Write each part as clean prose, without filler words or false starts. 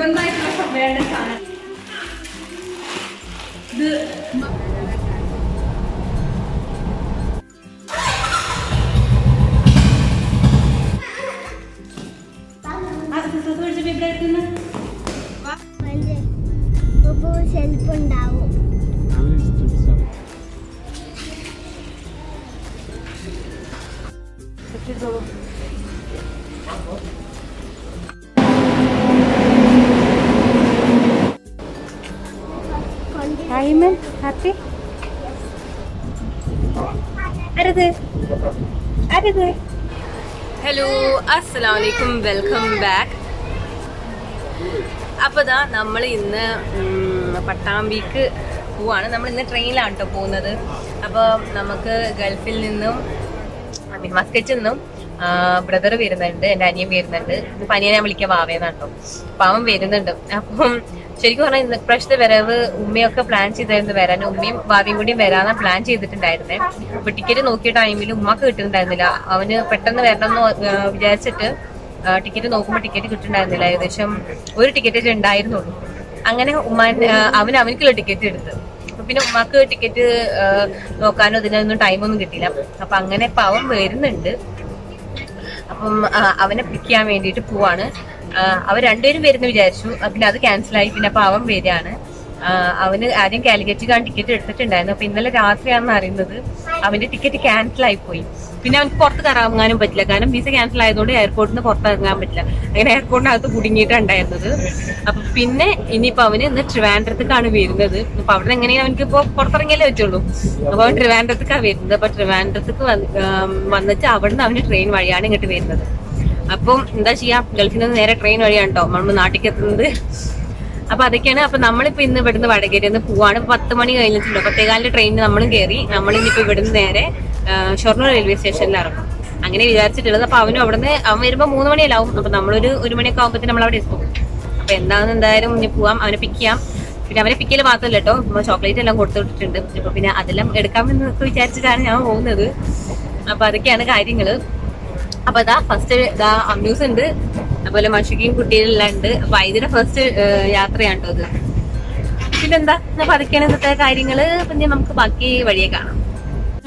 നിർബന്ധമായിട്ടുള്ള വേണ്ട സാധനം ഇത്. ഷെൽഫുണ്ടാവും. ഹാപ്പി ഹലോ അസ്സലാമലൈക്കും, വെൽക്കം ബാക്ക്. അപ്പോൾ ഇതാ നമ്മൾ ഇന്ന് പട്ടാമ്പിക്ക് പോവാണ്. നമ്മൾ ഇന്ന് ട്രെയിനിലാണ് കേട്ടോ പോകുന്നത്. അപ്പോൾ നമുക്ക് ഗൾഫിൽ നിന്നും മസ്കറ്റിൽ നിന്നും ബ്രദർ വരുന്നുണ്ട്, എൻ്റെ അനിയൻ വരുന്നുണ്ട്. ഇപ്പം അനിയനെ വിളിക്കാൻ വാവേന്നാണ് കേട്ടോ. അപ്പം അവൻ വരുന്നുണ്ട്. അപ്പം ശരിക്കും പറഞ്ഞാൽ ഇന്ന് ഇപ്രാവശ്യത്തെ വരവ് ഉമ്മയൊക്കെ പ്ലാൻ ചെയ്തായിരുന്നു വരാൻ. ഉമ്മയും ഭാവിയും കൂടിയും വരാനാണ് പ്ലാൻ ചെയ്തിട്ടുണ്ടായിരുന്നേ. അപ്പൊ ടിക്കറ്റ് നോക്കിയ ടൈമിൽ ഉമ്മക്ക് കിട്ടുന്നുണ്ടായിരുന്നില്ല. അവന് പെട്ടെന്ന് വരണമെന്ന് വിചാരിച്ചിട്ട് ടിക്കറ്റ് നോക്കുമ്പോൾ ടിക്കറ്റ് കിട്ടുന്നുണ്ടായിരുന്നില്ല. ഏകദേശം ഒരു ടിക്കറ്റ് ഉണ്ടായിരുന്നുള്ളൂ. അങ്ങനെ അവനക്കുള്ള ടിക്കറ്റ് എടുത്ത്. അപ്പൊ പിന്നെ ഉമ്മക്ക് ടിക്കറ്റ് നോക്കാനോ ഇതിനൊന്നും ടൈമൊന്നും കിട്ടിയില്ല. അപ്പൊ അങ്ങനെ ഇപ്പൊ അവൻ വരുന്നുണ്ട്. അപ്പം അവനെ പിക്ക് ചെയ്യാൻ വേണ്ടിയിട്ട് പോവാണ്. അവർ രണ്ടുപേരും വരുന്ന വിചാരിച്ചു, പിന്നെ അത് ക്യാൻസലായി. പിന്നെ അപ്പൊ അവൻ വരികയാണ്. അവന് ആദ്യം കാലിക്കറ്റ് ടിക്കറ്റ് എടുത്തിട്ടുണ്ടായിരുന്നു. അപ്പൊ ഇന്നലെ രാത്രിയാണെന്ന് അറിയുന്നത് അവന്റെ ടിക്കറ്റ് ക്യാൻസലായി പോയി. പിന്നെ അവർക്ക് പുറത്ത് കറങ്ങാനും പറ്റില്ല, കാരണം വിസ ക്യാൻസൽ ആയതുകൊണ്ട് എയർപോർട്ടിൽ നിന്ന് പുറത്തിറങ്ങാൻ പറ്റില്ല. അങ്ങനെ എയർപോർട്ടിനകത്ത് കുടുങ്ങിയിട്ടുണ്ടായിരുന്നത്. അപ്പൊ പിന്നെ ഇനിയിപ്പോ അവന് ഇന്ന് ട്രിവാൻഡ്രത്തേക്കാണ് വരുന്നത്. അപ്പൊ അവിടെ എങ്ങനെയാണ് അവനക്ക് ഇപ്പൊ പുറത്തിറങ്ങിയാലേ പറ്റുള്ളൂ. അപ്പൊ അവൻ ട്രിവാൻഡ്രത്തേക്കാണ് വരുന്നത്. അപ്പൊ ട്രിവാൻഡ്രത്തേക്ക് വന്നിട്ട് അവിടുന്ന് അവന് ട്രെയിൻ വഴിയാണ് ഇങ്ങോട്ട് വരുന്നത്. അപ്പം എന്താ ചെയ്യാ, ഗൾഫിൽ നിന്ന് നേരെ ട്രെയിൻ വഴിയാണ് കേട്ടോ നമ്മൾ നാട്ടിലേക്ക് എത്തുന്നത്. അപ്പൊ അതൊക്കെയാണ്. അപ്പൊ നമ്മളിപ്പോ ഇന്ന് ഇവിടുന്ന് വടകരന്ന് പോവാണ്. 10 മണി കഴിഞ്ഞിട്ടുണ്ടോ, 10:15 ട്രെയിനിന് നമ്മളും കയറി. നമ്മളിനിപ്പോ ഇവിടുന്ന് നേരെ ഷൊർണൂർ റെയിൽവേ സ്റ്റേഷനിൽ ഇറങ്ങും. അങ്ങനെ വിചാരിച്ചിട്ടുള്ളത്. അപ്പൊ അവൻ വരുമ്പോ 3 മണിയെല്ലാവും. അപ്പൊ നമ്മളൊരു 1 മണിയൊക്കെ ആകുമ്പോഴത്തേന് നമ്മൾ അവിടെ എത്തും. അപ്പൊ എന്തായാലും മുന്നേ പോവാം, അവനെ പിക്ക് ചെയ്യാം. പിന്നെ അവനെ പിക്കല് മാത്രമല്ല കേട്ടോ, ചോക്ലേറ്റ് എല്ലാം കൊടുത്തുവിട്ടിട്ടുണ്ട്. അപ്പൊ പിന്നെ അതെല്ലാം എടുക്കാമെന്നൊക്കെ വിചാരിച്ചിട്ടാണ് ഞാൻ പോകുന്നത്. അപ്പൊ അതൊക്കെയാണ് കാര്യങ്ങള്. അപ്പൊ ഫസ്റ്റ് അമ്യൂസ് ഉണ്ട്, അതുപോലെ മഷുക്കിയും കുട്ടികളെല്ലാം ഉണ്ട്. അപ്പൊ ഇതിന്റെ ഫസ്റ്റ് യാത്രയാണ് കേട്ടോ ഇത്. പിന്നെന്താ, അപ്പൊ അതൊക്കെയാണ് ഇന്നത്തെ കാര്യങ്ങള്. പിന്നെ നമുക്ക് ബാക്കി വഴിയെ കാണാം.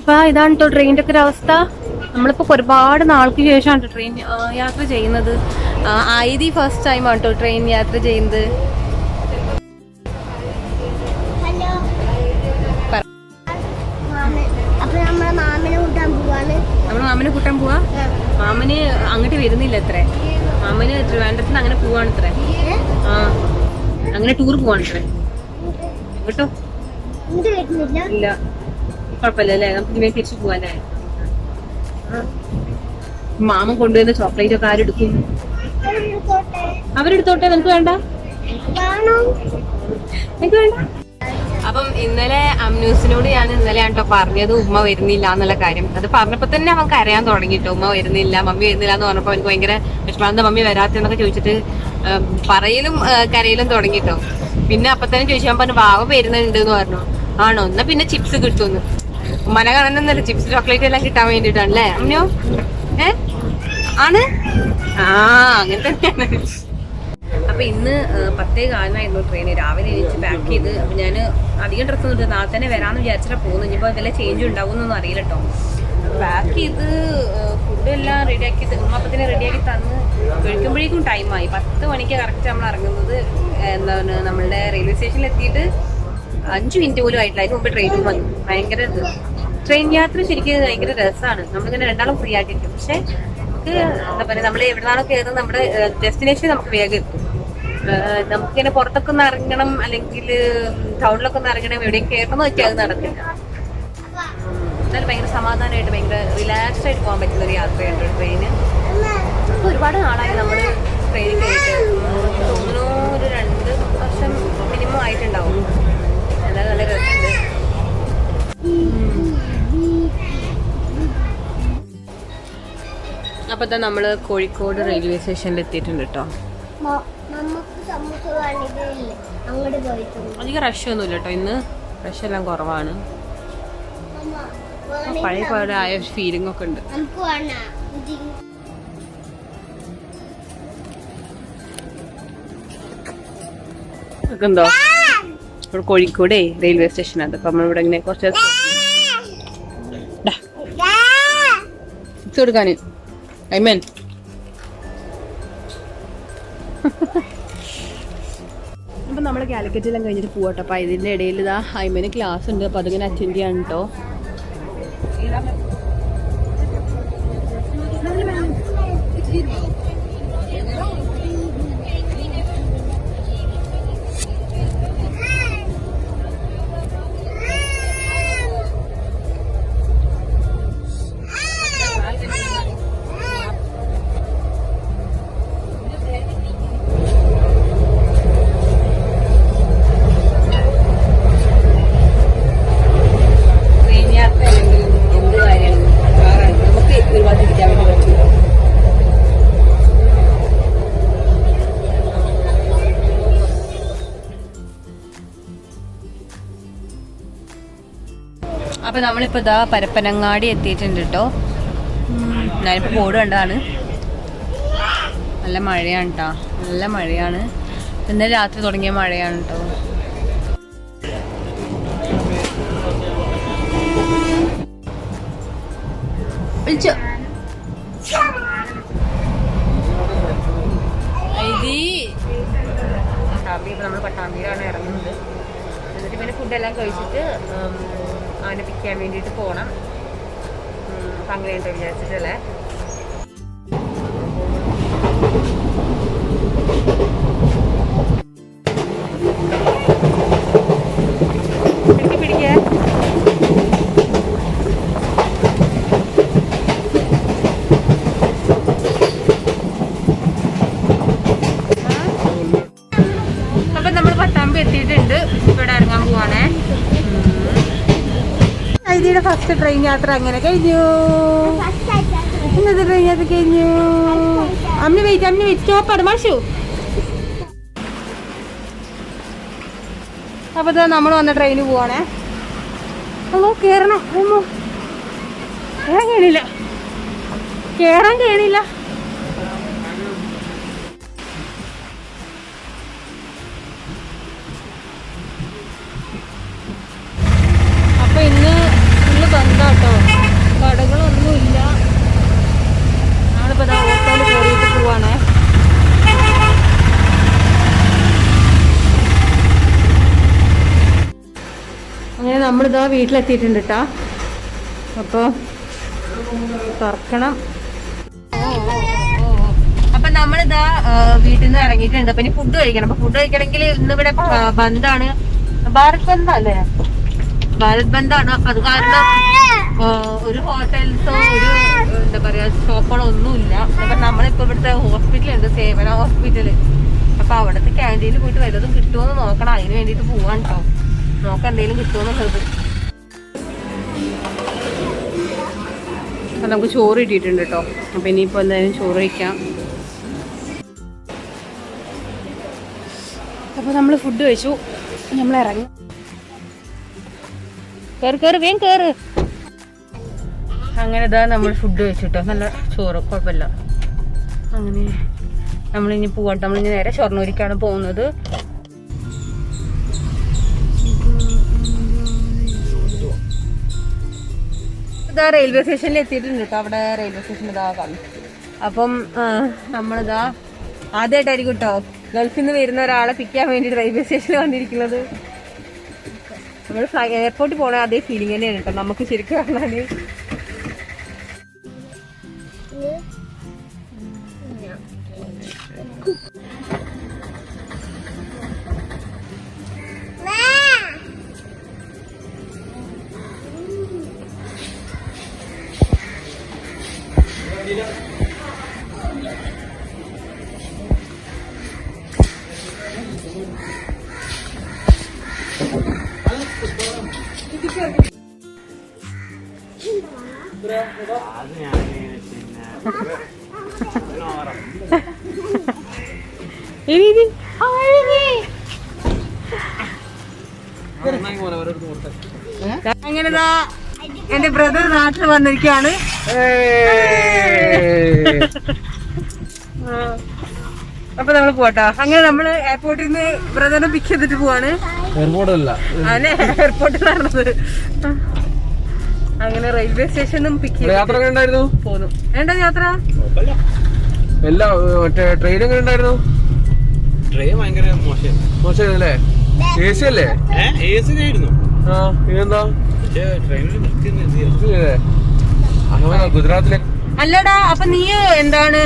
അപ്പൊ ഇതാണ് കേട്ടോ ട്രെയിനിന്റെ ഒക്കെ ഒരു അവസ്ഥ. നമ്മളിപ്പോ ഒരുപാട് നാൾക്ക് ശേഷമാണ് ട്രെയിൻ യാത്ര ചെയ്യുന്നത്. ഐദി ഫസ്റ്റ് ടൈമാണ് കേട്ടോ ട്രെയിൻ യാത്ര ചെയ്യുന്നത്. നമ്മള് മാമനെ കൂട്ടാൻ പോവാ. മാമന് അങ്ങോട്ട് വരുന്നില്ല അത്രേ. മാമന് ട്രിവാൻഡ്രത്തിന് അങ്ങനെ പോവാണ് അത്രേ. അങ്ങനെ ടൂർ പോവാണ് അത്രേ. കേട്ടോ, ഇല്ല കുഴപ്പമില്ല അല്ലേ, നമുക്ക് ഇവയെ തിരിച്ചു പോവാല്ലേ. മാമൻ കൊണ്ടുവരുന്ന ചോക്ലേറ്റ് ഒക്കെ ആരെടുക്കും? അവരെടുത്തോട്ടെ, നമുക്ക് വേണ്ട, എനിക്ക് വേണ്ട. അപ്പം ഇന്നലെ അമ്നൂസിനോട് ഞാൻ കേട്ടോ പറഞ്ഞത് ഉമ്മ വരുന്നില്ല എന്നുള്ള കാര്യം. അത് പറഞ്ഞപ്പോ തന്നെ അവൻ കരയാൻ തുടങ്ങിട്ടോ. ഉമ്മ വരുന്നില്ല, മമ്മി വരുന്നില്ല എന്ന് പറഞ്ഞപ്പോ എനിക്ക് ഭയങ്കര വിഷമാന്ത. മമ്മി വരാത്തെന്നൊക്കെ ചോദിച്ചിട്ട് പറയലും കരയിലും തുടങ്ങിട്ടോ. പിന്നെ അപ്പൊ തന്നെ ചോദിച്ചാൽ പറഞ്ഞു ബാവ വരുന്നുണ്ട് എന്ന് പറഞ്ഞു. ആണോ, എന്നാ പിന്നെ ചിപ്സ് കിട്ടുമെന്ന്. ഉമ്മനെ കാണുന്നല്ല, ചിപ്സ് ചോക്ലേറ്റ് എല്ലാം കിട്ടാൻ വേണ്ടിട്ടാണല്ലേ അമ്നോ? ആണ്. അങ്ങനെ തന്നെയാണ്. അപ്പൊ ഇന്ന് 10:15 ട്രെയിന്. രാവിലെ എണീച്ച് പാക്ക് ചെയ്ത്. അപ്പൊ ഞാൻ അധികം ഡ്രസ്സൊന്നും ഇട്ട് നാളെ തന്നെ വരാമെന്ന് വിചാരിച്ചിട്ടാണ് പോകുന്നത്. ഇനിയിപ്പോൾ വല്ല ചേഞ്ച് ഉണ്ടാവും എന്നൊന്നും അറിയില്ല കേട്ടോ. പാക്ക് ചെയ്ത് ഫുഡെല്ലാം റെഡിയാക്കി ഉമ്മപ്പത്തിന് റെഡിയാക്കി തന്ന് കഴിക്കുമ്പോഴേക്കും ടൈമായി. 10 മണിക്ക് കറക്റ്റ് നമ്മൾ ഇറങ്ങുന്നത്. എന്താണ്, നമ്മളുടെ റെയിൽവേ സ്റ്റേഷനിൽ എത്തിയിട്ട് 5 മിനിറ്റ് പോലും ആയിട്ടില്ല. അതിന് മുമ്പ് ട്രെയിനിൽ വന്നു. ഭയങ്കര ട്രെയിൻ യാത്ര ശരിക്കും ഭയങ്കര രസമാണ്. നമ്മളിങ്ങനെ രണ്ടാളും ഫ്രീ ആക്കിയിരിക്കും. പക്ഷെ നമുക്ക് എന്താ പറയുക, നമ്മൾ എവിടെയാണോ കയറുന്നത് നമ്മുടെ ഡെസ്റ്റിനേഷൻ നമുക്ക് വേഗം എത്തും. നമുക്കിങ്ങനെ പുറത്തൊക്കെ ഒന്ന് ഇറങ്ങണം, അല്ലെങ്കിൽ ടൗണിലൊക്കെ ഒന്ന് ഇറങ്ങണം, എവിടെയും കയറണമെന്ന് വെച്ചാൽ അത് നടക്കില്ല. എന്നാലും ഭയങ്കര സമാധാനമായിട്ട് ഭയങ്കര റിലാക്സ്ഡ് ആയിട്ട് പോകാൻ പറ്റുന്ന ഒരു യാത്രയുണ്ട് ട്രെയിന്. ഒരുപാട് നാളായി നമ്മൾ ട്രെയിനിൽ കയറിയിട്ട്. തോന്നുന്നു ഒരു 2 വർഷം മിനിമം ആയിട്ടുണ്ടാവും. എന്തായാലും നല്ല രസമുണ്ട്. അപ്പൊ നമ്മള് കോഴിക്കോട് റെയിൽവേ സ്റ്റേഷനിൽ എത്തിയിട്ടുണ്ട് കേട്ടോ. അധികം റഷ് ഒന്നുമില്ല കേട്ടോ. ഇന്ന് റഷ് എല്ലാം കുറവാണ്. പഴയ പോലെ ആയ ഫീലിംഗ് ഒക്കെ ഉണ്ട്. കേൾക്കുന്നോ? ഇവിടെ കോഴിക്കോട് റെയിൽവേ സ്റ്റേഷനാണ്. അപ്പം നമ്മളിവിടെ ഇങ്ങനെ കുറച്ച് കൊടുക്കാൻ ഐമൻ അപ്പം നമ്മൾ കാലിക്കറ്റെല്ലാം കഴിഞ്ഞിട്ട് പോകട്ടെ. അപ്പം ഇതിൻ്റെ ഇടയിൽ ഇതാ ഐമന് ക്ലാസ് ഉണ്ട്. അപ്പം അതിങ്ങനെ അറ്റൻഡ് ചെയ്യാൻ കേട്ടോ. അപ്പോൾ നമ്മളിപ്പോൾ ഇതാ പരപ്പനങ്ങാടി എത്തിയിട്ടുണ്ട് കേട്ടോ. ഞാനിപ്പോൾ ബോർഡ് കണ്ടതാണ്. നല്ല മഴയാണ് കേട്ടോ, നല്ല മഴയാണ്. ഇന്നലെ രാത്രി തുടങ്ങിയ മഴയാണ് കേട്ടോ. വിളിച്ചോ ഇപ്പം നമ്മൾ പട്ടാമ്പിയിലാണ് ഇറങ്ങുന്നത്. എന്നിട്ട് പിന്നെ ഫുഡെല്ലാം കഴിച്ചിട്ട് അവനെ പിക്ക് ചെയ്യാൻ വേണ്ടിയിട്ട് പോകണം. അപ്പം അങ്ങനെയുണ്ടോ വിചാരിച്ചിട്ടല്ലേ. പിടിക്കേ അപ്പം നമ്മൾ പട്ടാമ്പി എത്തിയിട്ടുണ്ട്. ഇവിടെ ഇറങ്ങാൻ പോവാണേ. ഐതിയുടെ ഫസ്റ്റ് ട്രെയിൻ യാത്ര അങ്ങനെ കഴിഞ്ഞു. ഇന്നത്തെ ട്രെയിൻ യാത്ര കഴിഞ്ഞു. അമ്മ വെയിറ്റ് സ്റ്റോപ്പാണ് മാഷു. അപ്പോൾ നമ്മൾ വന്ന ട്രെയിന് പോവാണേ. അമ്മോ കയറണം. അമ്മോ കേറാൻ കഴിയണില്ല. അപ്പോൾ ഇന്ന് ഫുള്ള് ബന്ധാട്ടോ, കടകളൊന്നുമില്ല. നമ്മളിപ്പോൾ ഓട്ടോയിൽ കയറിയിട്ട് പോവാണേ. അങ്ങനെ നമ്മളിതാ വീട്ടിലെത്തിയിട്ടുണ്ട് കേട്ടോ. അപ്പോൾ തുറക്കണം. അപ്പം നമ്മളിതാ വീട്ടിൽ നിന്ന് ഇറങ്ങിയിട്ടുണ്ട്. അപ്പം ഇനി ഫുഡ് കഴിക്കണം. അപ്പം ഫുഡ് കഴിക്കണമെങ്കിൽ ഇന്നിവിടെ ബന്ധാണ്, ഭാരത് ബന്ധാല്ലേ, ഭാരത് ബന്ധാണ്. അത് കാരണം ഒരു ഹോട്ടൽസോ ഒരു എന്താ പറയാ ഷോപ്പുകളോ ഒന്നുമില്ല. അപ്പം നമ്മളിപ്പോൾ ഇവിടുത്തെ ഹോസ്പിറ്റലുണ്ട്, സേവന ഹോസ്പിറ്റല്. അപ്പം അവിടുത്തെ ക്യാൻറ്റീനിൽ പോയിട്ട് വല്ലതും കിട്ടുമോയെന്ന് നോക്കണം. അതിന് വേണ്ടിയിട്ട് പോവാൻ കേട്ടോ. നോക്കാം എന്തെങ്കിലും കിട്ടുമോന്നുള്ളത്. അപ്പം നമുക്ക് ചോറ് കിട്ടിയിട്ടുണ്ട് കേട്ടോ. അപ്പം ഇനിയിപ്പോൾ എന്തായാലും ചോറ് കഴിക്കാം. അപ്പോൾ നമ്മൾ ഫുഡ് കഴിച്ചു, നമ്മൾ ഇറങ്ങി. കയറി വേഗം കയറ്. അങ്ങനെ ഇതാ നമ്മൾ ഫുഡ് കഴിച്ചിട്ടോ. നല്ല ചോറ്, കുഴപ്പമില്ല. അങ്ങനെ നമ്മളിനി പോകട്ടെ. നമ്മളിനി നേരെ ഷൊർണൂരിക്കാണ് പോകുന്നത്. ഇതാ റെയിൽവേ സ്റ്റേഷനിൽ എത്തിയിട്ടുണ്ട് കേട്ടോ. അവിടെ റെയിൽവേ സ്റ്റേഷൻ ഇതാ കാണും. അപ്പം നമ്മളിതാ ആദ്യമായിട്ടായിരിക്കും കേട്ടോ ഗൾഫിൽ നിന്ന് വരുന്ന ഒരാളെ പിക്ക് ചെയ്യാൻ വേണ്ടിയിട്ട് റെയിൽവേ സ്റ്റേഷനിൽ വന്നിരിക്കുന്നത്. നമ്മൾ എയർപോർട്ടിൽ പോകണ അതേ ഫീലിംഗ് തന്നെയാണ് കേട്ടോ നമുക്ക് ശരിക്കും കാണാൻ. അങ്ങനെതാ എന്റെ ബ്രദർ നാട്ടിൽ വന്നിരിക്കുകയാണ്. അപ്പൊ നമ്മള് പോട്ടോ. അങ്ങനെ നമ്മള് എയർപോർട്ടിൽ നിന്ന് ബ്രദറിനെ പിക്ക് ചെയ്തിട്ട് പോവാണ്. എയർപോർട്ടല്ല അതെ, എയർപോർട്ടിൽ നടന്നത്. അങ്ങനെ റെയിൽവേ സ്റ്റേഷനും പിക്ക് ചെയ്ത് യാത്ര എങ്ങനെ ഉണ്ടായിരുന്നു? പോന്നു. എന്താ യാത്ര? എല്ലാ മറ്റേ ട്രെയിൻ എങ്ങനെ ഉണ്ടായിരുന്നു? ട്രെയിൻ ഭയങ്കര മോശമായിരുന്നല്ലേ? എ സി അല്ലേ? ആയിരുന്നു. ആ ഇതെന്താ പക്ഷേ ട്രെയിനിൽ അങ്ങനെ ഗുജറാത്തിലെ അല്ലടാ, അപ്പൊ നീ എന്താണ്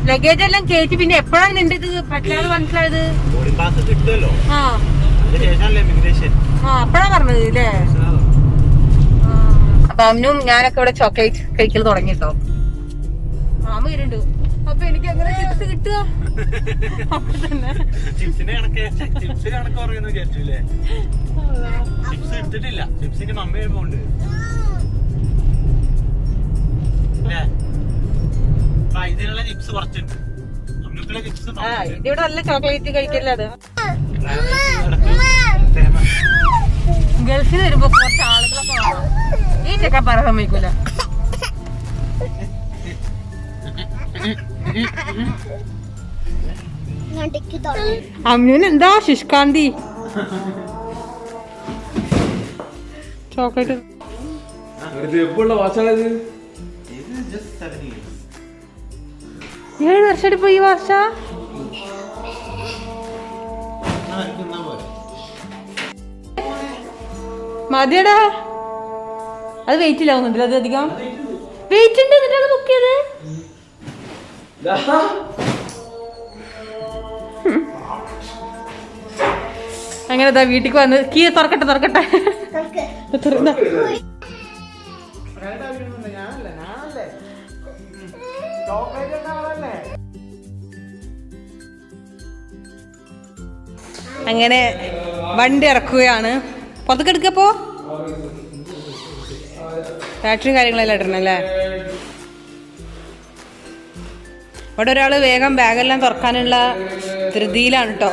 ലഗേജ് എല്ലാം കയറ്റി പിന്നെ എപ്പോഴാണ് നിന്റെ ഇത് പറ്റാതെ മനസ്സിലായത്? ബോർഡിംഗ് പാസ് കിട്ടുമല്ലോ, ആ അതിന് ശേഷമല്ലേ ഇമിഗ്രേഷൻ. അപ്പഴാ പറഞ്ഞത് ഇല്ലേ? അപ്പൊ അവനും ഞാനൊക്കെ ഇവിടെ ചോക്ലേറ്റ് കഴിക്കൽ തുടങ്ങിട്ടോ. മാമ വരുന്നുണ്ട്. അപ്പൊ എനിക്ക് എങ്ങനെ ചിപ്സ് കിട്ടുക? അപ്പൊ തന്നെ ചിപ്സിന് കണക്ക് പറയുന്നു വിചാരിച്ചില്ലേ? ചിപ്സ് എടുത്തിട്ടില്ല, ചിപ്സിന്റെ മമ്മി പോണ്ട് ഇതിനുള്ള ചിപ്സ് കുറച്ചുണ്ട്. അമ്മക്കുള്ള ചിപ്സ് ഇതിവിടെ നല്ല ചോക്ലേറ്റ് കഴിക്കല്ലേ അത്. ഗൾഫിൽ വരുമ്പോ കുറച്ച് ആളുകളൊക്കെ വേണം. ഈ ചെക്കൻ പറയാൻ സമ്മതിക്കൂല. അമ്മുന് എന്താ ശുഷ്കാന്തി ചോക്ലേറ്റ് എപ്പോഴുള്ള വാച്ചാണിത്? 7 വർഷം ഇപ്പൊ ഈ വർഷ മതിയടാ. അത് വെയിറ്റ് ഇല്ലാവുന്നുണ്ടല്ലോ, അത് അധികം വെയിറ്റ് ഉണ്ട്. എന്നിട്ടാണ് ബുക്ക് ചെയ്ത്. അങ്ങനെ വീട്ടിക്ക് വന്ന് കീ തുറക്കട്ടെ. അങ്ങനെ വണ്ടി ഇറക്കുകയാണ്. പുറത്തേക്ക് എടുക്കപ്പോ ബാറ്ററിയും കാര്യങ്ങളെല്ലാം ഇടണല്ലേ. ഇവിടെ ഒരാള് വേഗം ബാഗെല്ലാം തുറക്കാനുള്ള ധൃതിയിലാണ് കേട്ടോ.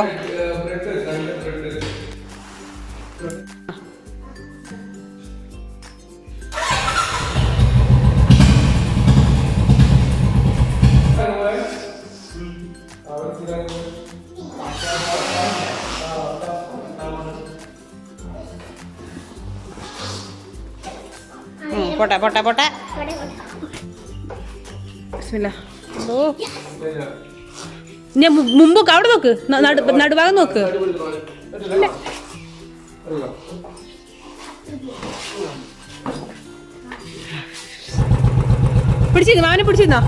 പോട്ടെ. ഞാൻ മുമ്പൊക്കെ അവിടെ നോക്ക്, നടുഭാഗം നോക്ക്. പിടിച്ചിരുന്നു, മാവനെ പിടിച്ചിരുന്നോ?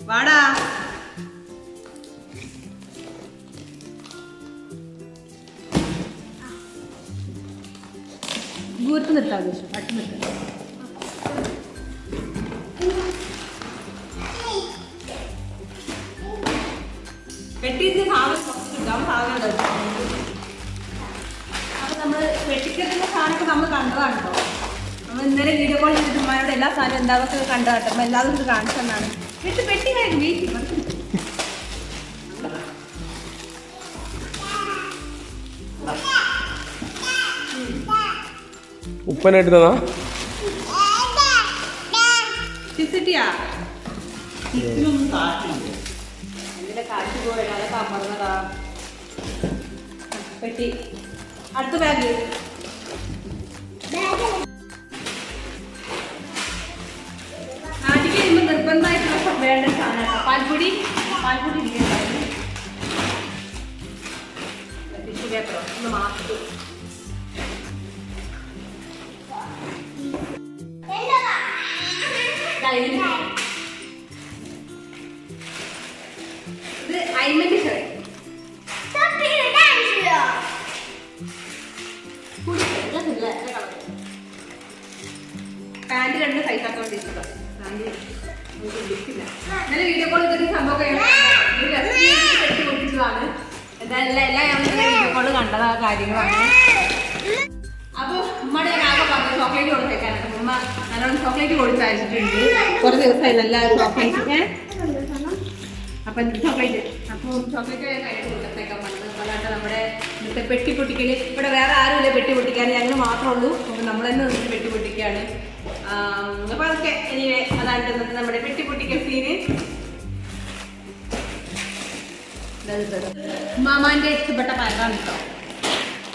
വാടാ. ദൂരത്ത് നിർത്താം, അടുത്ത് നിർത്താം. പെട്ടിന്റെ സാധനം അപ്പൊ നമ്മള് പെട്ടിക്കത്തിന്റെ സാധനമൊക്കെ നമ്മൾ കണ്ടതാണ് കേട്ടോ. നമ്മൾ ഇന്നലെ വീഡിയോ കോൾ ചെയ്തിട്ട് ഉമ്മയോട് എല്ലാ സാധനവും എന്താതൊക്കെ കണ്ടതാട്ടോ. അപ്പൊ എല്ലാതും ഇത് കാണിച്ചു തന്നാണ്. പെട്ടി കഴിഞ്ഞു വീട്ടിൽ ഉപ്പനായിട്ട് തന്നാ ചിപ്സിട്ടിയാ പെട്ടി. അടുത്ത ബാഗ് ആദ്യം കഴിയുമ്പോൾ നിർബന്ധമായിട്ടുള്ള വേണ്ട സാധനം പാൽപ്പൊടി ഇരിക്കുന്നുണ്ടായിരുന്നു. ടിഷ്യൂ പേപ്പറോ ഒന്ന് മാസ്ക്. ഇത് അയിമന്റെ ഷർട്ട്. പാന്റ് 2 സൈസ് ആക്കോണ്ടിരിക്കുക. പാന്റ് ഇന്നലെ വീഡിയോ കോൾ ചെയ്തിട്ട് സംഭവം പൊട്ടിച്ചതാണ്. കാര്യങ്ങളാണ്. അപ്പൊ ഉമ്മയുടെ ആകെ പറഞ്ഞു ചോക്ലേറ്റ് കൊടുത്തേക്കാനാണ്. ഉമ്മ നല്ലോണം ചോക്ലേറ്റ് കൊടുത്തയച്ചിട്ടുണ്ട്. കുറെ ദിവസമായി നല്ല ചോക്ലേറ്റ്. അപ്പൊ ചോക്ലേറ്റ് കയ്യിൽ കൊടുത്തേക്കാൻ പറഞ്ഞത്. അല്ലാണ്ട് നമ്മുടെ ഇന്നത്തെ പെട്ടി പൊട്ടിക്കല് ഇവിടെ വേറെ ആരുമില്ല പെട്ടി പൊട്ടിക്കാൻ, ഞങ്ങൾ മാത്രമേ ഉള്ളൂ. അപ്പൊ നമ്മൾ തന്നെ നിന്ന് പെട്ടി പൊട്ടിക്കാണ്. അപ്പൊ അതൊക്കെ ഇനി അതാണ്ട് നമ്മുടെ പെട്ടി പൊട്ടിക്കൽ സീന്. മാമാന്റെ ഇഷ്ടപ്പെട്ട പയറാണ് കേട്ടോ.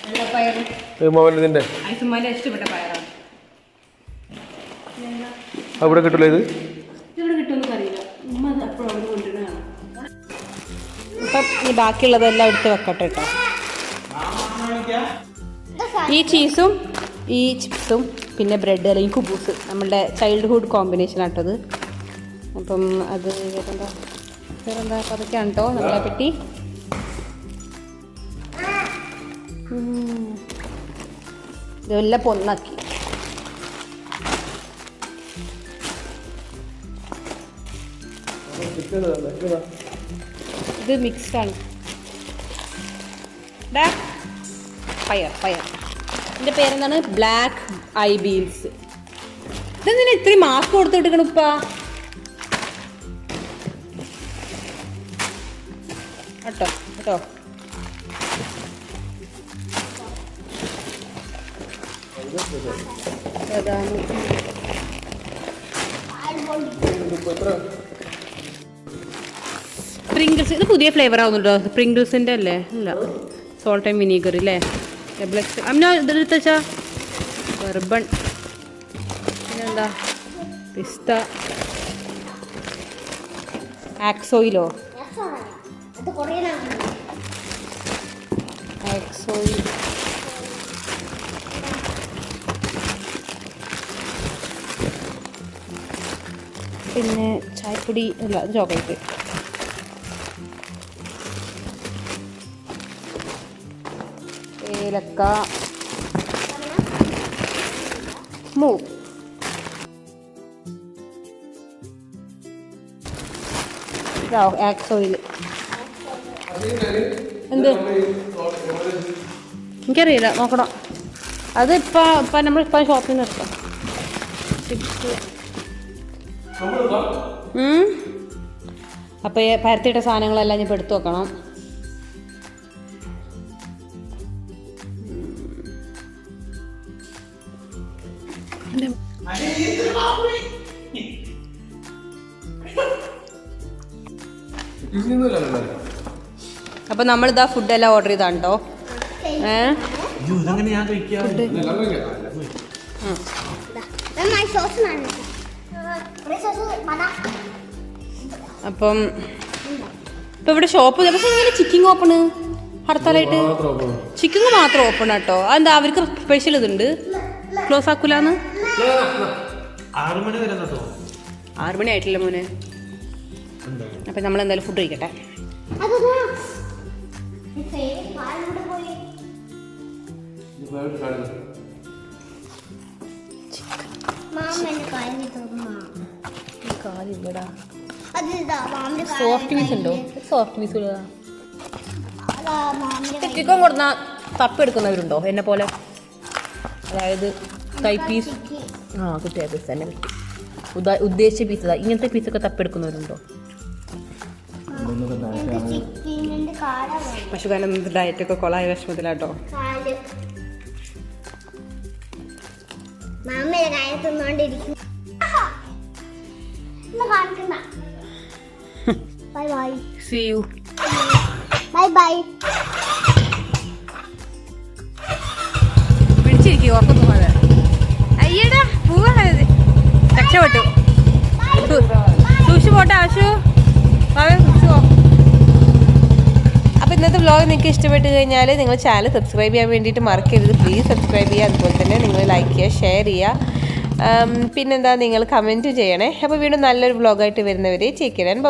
വെള്ളപ്പയറും ഐസുമാന്റെ ഇഷ്ടപ്പെട്ട പയറാണ്. അവിടെ കിട്ടില്ല ഇത് ഇവിടെ കിട്ടുമെന്ന് അറിയില്ല. ഉമ്മ അത് അപ്പോഴും അവിടെ കൊണ്ടുവരുന്നതാണ്. അപ്പം ഈ ബാക്കിയുള്ളതെല്ലാം എടുത്ത് വെക്കട്ടെ കേട്ടോ. ഈ ചീസും ഈ ചിപ്സും പിന്നെ ബ്രെഡ് അല്ലെങ്കിൽ കുബൂസ് നമ്മളുടെ ചൈൽഡ്ഹുഡ് കോമ്പിനേഷൻ ആട്ടത്. അപ്പം അത് വേറെന്താ അപ്പം അതൊക്കെയാണ് കേട്ടോ നമ്മളെ പെട്ടി. ഇതെല്ലാം പൊന്നാക്കി. ഇത് മിക്സ്ഡാണ്. പയർ ഇതിൻ്റെ പേരെന്താണ്? Black eye beans. ഇതെന്തിനാ ഇത്രയും മാസ്ക് കൊടുത്തിട്ടിരിക്കണം ഉപ്പ? കേട്ടോ സ്പ്രിങ്കിൾസ്. ഇത് പുതിയ ഫ്ലേവർ ആവുന്നുണ്ടോ? സ്പ്രിങ്കിൾസിൻ്റെ അല്ലേ? അല്ല, സോൾട്ട് ആൻഡ് വിനീഗർ അല്ലേ? അമ്മ ഇതെടുത്ത് വെച്ചാ ബർബൺ. പിന്നെന്താ? പിസ്ത. ആക്സോയിലോ? ആക്സോയിൽ. പിന്നെ ചായപ്പൊടി അല്ല, അത് ചോക്ലേറ്റ്. ഏലക്ക, മൂവ്. ആക്സോയിൽ. എന്ത് എനിക്കറിയില്ല, നോക്കണം. അത് ഇപ്പം നമ്മളിപ്പോൾ ഷോപ്പിൽ നിന്ന് എടുക്കാം. ചിപ്സ്. അപ്പോൾ പരത്തിയിട്ട സാധനങ്ങളെല്ലാം ഞാൻ എടുത്തു വെക്കണം. അപ്പൊ നമ്മളിതാ ഫുഡെല്ലാം ഓർഡർ ചെയ്താണ് കേട്ടോ. അപ്പം ഇപ്പൊ ഇവിടെ ഷോപ്പ് പക്ഷെ ഇങ്ങനെ ചിക്കിങ് ഓപ്പണ് ഹർത്താലായിട്ട്. ചിക്കിങ് മാത്രം ഓപ്പൺ ആട്ടോ. അതെന്താ അവർക്ക് സ്പെഷ്യൽ ഇതുണ്ട്? ക്ലോസ് ആക്കൂലെന്ന്. 6 മണി വരെ 6 മണി ആയിട്ടില്ല മോനെ. അപ്പം നമ്മൾ എന്തായാലും ഫുഡ് കഴിക്കട്ടെ. സോഫ്റ്റ് പീസ് ഉണ്ടോ? സോഫ്റ്റ് പീസ് ചിക്കൻ കൊടുന്ന തപ്പെടുക്കുന്നവരുണ്ടോ എന്നെ പോലെ? അതായത് കൈ പീസ്. കിട്ടിയ പീസ് തന്നെ കിട്ടി. ഉദ്ദേശിച്ച പീസ്. ഇങ്ങനത്തെ പീസൊക്കെ തപ്പെടുക്കുന്നവരുണ്ടോ? പശുക്കാരൻ ഡയറ്റൊക്കെ കൊളായ വിഷമത്തിലാട്ടോ. See you. Bye. പിടിച്ചിരിക്കും ഓർക്കൊന്നും പോലെ. അയ്യടാ പോവാണത്. രക്ഷപ്പെട്ടു. സൂക്ഷിച്ചു പോട്ടെ ആശു. അപ്പോൾ ഇന്നത്തെ വ്ലോഗ് നിങ്ങൾക്ക് ഇഷ്ടപ്പെട്ട് കഴിഞ്ഞാൽ നിങ്ങൾ ചാനൽ സബ്സ്ക്രൈബ് ചെയ്യാൻ വേണ്ടിയിട്ട് മറക്കരുത്. പ്ലീസ് സബ്സ്ക്രൈബ് ചെയ്യുക. അതുപോലെ തന്നെ നിങ്ങൾ ലൈക്ക് ചെയ്യുക, ഷെയർ ചെയ്യുക. പിന്നെന്താ, നിങ്ങൾ കമൻറ്റ് ചെയ്യണേ. അപ്പോൾ വീണ്ടും നല്ലൊരു വ്ലോഗായിട്ട് വരുന്നവരെ ടേക്ക് കെയർ.